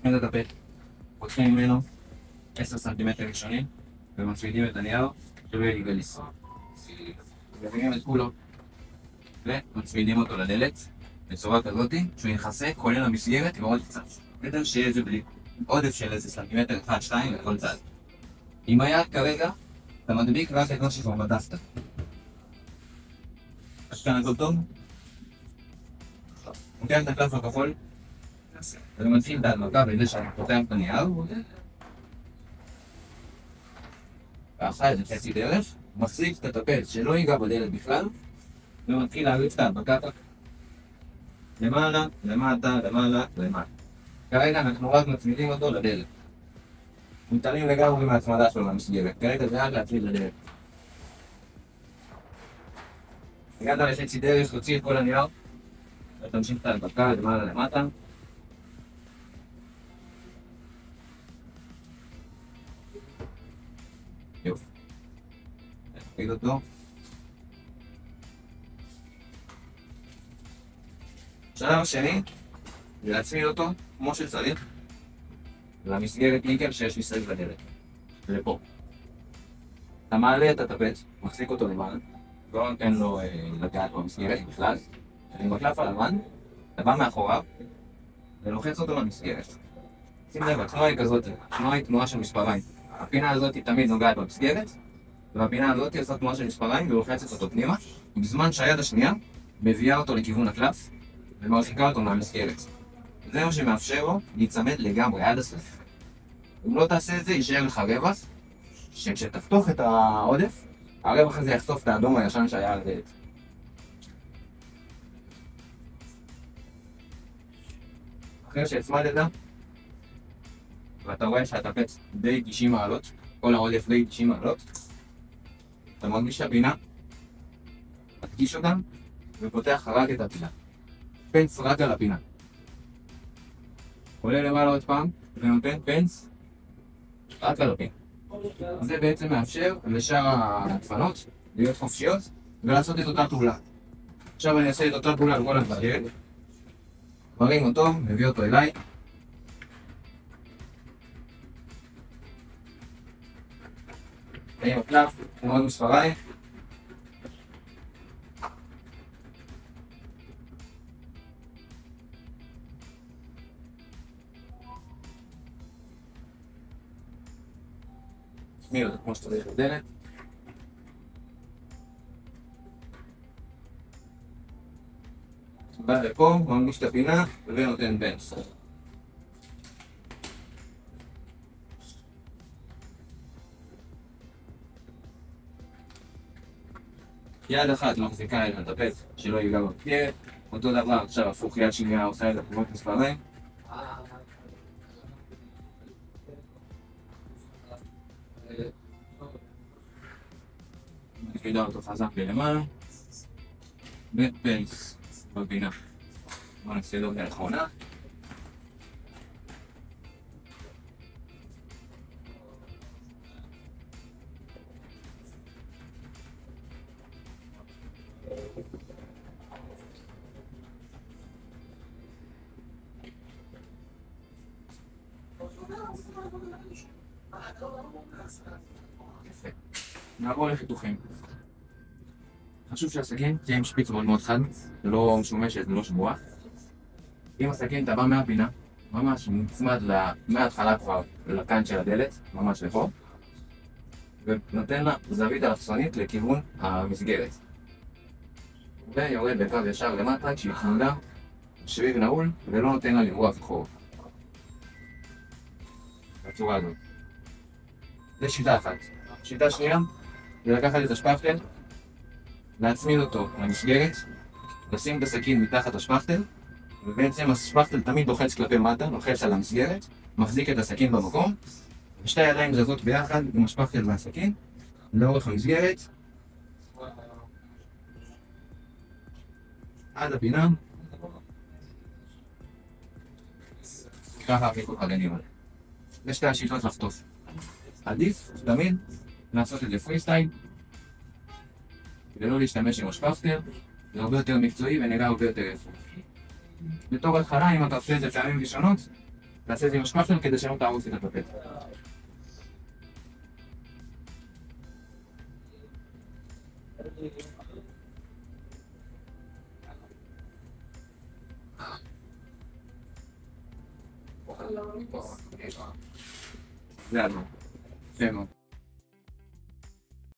לוקחים את הטפט, פותחים ממנו 10 סנטימטר ראשונים ומצמידים את הנייר שלא יהיה גליס. מביאים את כולו ומצמידים אותו לדלת בצורה כזאת שהוא יכסה כולל המסגרת ועוד קצת. בסדר שיהיה איזה בלי עודף של איזה סנטימטר 1-2 לכל צד. עם היד כרגע אתה מדביק רק את מה שכבר מדפת. יש כאן הכל טוב? לוקח את הקלף הכחול ומתחיל את ההדבקה בזה שאני פותח את הנייר ואחרי איזה חצי דרך מחזיק את הטפט שלא ייגע בדלת בכלל ומתחיל להריץ את ההדבקה למעלה, למטה, למעלה, למטה. כרגע אנחנו רק מצמידים אותו לדלת. מתעלים לגמרי מהצמדה שלו למסגרת. כרגע זה רק להצמיד לדלת. הגעת לחצי דרך, תוציא את כל הנייר ותמשיך את ההדבקה למעלה למטה. יופי. תגיד אותו. השלב השני זה להצמיד אותו כמו שצריך למסגרת ניקל שיש מסביב לדלת. לפה. אתה מעלה את הטפט, מחזיק אותו למעלה, לא נותן לו לגעת במסגרת בכלל. עם הקלף הלבן, אתה בא מאחוריו ולוחץ אותו למסגרת. שים לב, התנועה היא כזאת, התנועה היא תנועה של מספריים. הפינה הזאת היא תמיד נוגעת במסגרת, והפינה הזאת היא עושה תנועה של מספריים ולוחצת אותו פנימה, בזמן שהיד השנייה מביאה אותו לכיוון הקלף ומרחיקה אותו מהמסגרת. זה מה שמאפשר לו להיצמד לגמרי עד הסוף. אם לא תעשה את זה, יישאר לך רווח, שכשתחתוך את העודף, הרווח הזה יחשוף את האדום הישן שהיה על הדלת. אחרי שהצמדת, ואתה רואה שהטפט די 90 מעלות, כל העודף די 90 מעלות, אתה מרגיש את הפינה, מתקיש אותם, ופותח רק את הפינה. פנס רק על הפינה. עולה למעלה עוד פעם, ונותן פנס רק על הפינה. זה בעצם מאפשר לשאר הדפנות להיות חופשיות ולעשות את אותה פעולה. עכשיו אני אעשה את אותה פעולה על כל הדברים. מרים אותו, מביא אותו אליי. עם הקלף, מאוד מספריים. תשמיע אותו כמו שצריך לדלת. בא לפה, מרגיש את הפינה ונותן פנס. יד אחת מחזיקה את הטפט שלא ייגע במסגרת. אותו דבר עכשיו הפוך, יד שנייה עושה את הפעולות מספריים. מפקידה אותו חזק ללמעלה ופנס בפינה. בוא נעשה לו לאחרונה. יפה. נעבור לחיתוכים. חשוב שהסכין תהיה עם שפיץ מאוד מאוד חד, זה לא משומשת, זה לא שבועה. אם הסכין טבע מהפינה, ממש נצמד מההתחלה כבר לקן של הדלת, ממש לפה, ונותן לה זווית אלכסונית לכיוון המסגרת. ויורד בקו ישר למטה כשהיא צמודה, שריר נעול, ולא נותן לה לברוח אחורה. בצורה הזאת. זה שיטה אחת. שיטה שנייה, זה לקחת את השפכטל, להצמיד אותו למסגרת, לשים את הסכין מתחת השפכטל, ובעצם השפכטל תמיד לוחץ כלפי מטה, לוחץ על המסגרת, מחזיק את הסכין במקום, ושתי הידיים זזות ביחד עם השפכטל והסכין, לאורך המסגרת, עד הפינה, ככה הפיקות הגנים האלה. זה שתי השיטות לחטוף. עדיף תמיד לעשות את זה פרי סטייל ולא להשתמש עם השפכטל, זה הרבה יותר מקצועי ונראה הרבה יותר יפה. בתור התחלה, אם אתה עושה את זה פעמים ראשונות, תעשה את זה עם השכפן כדי שלא תהרוס את הטפט. זה אדום. יפה מאוד.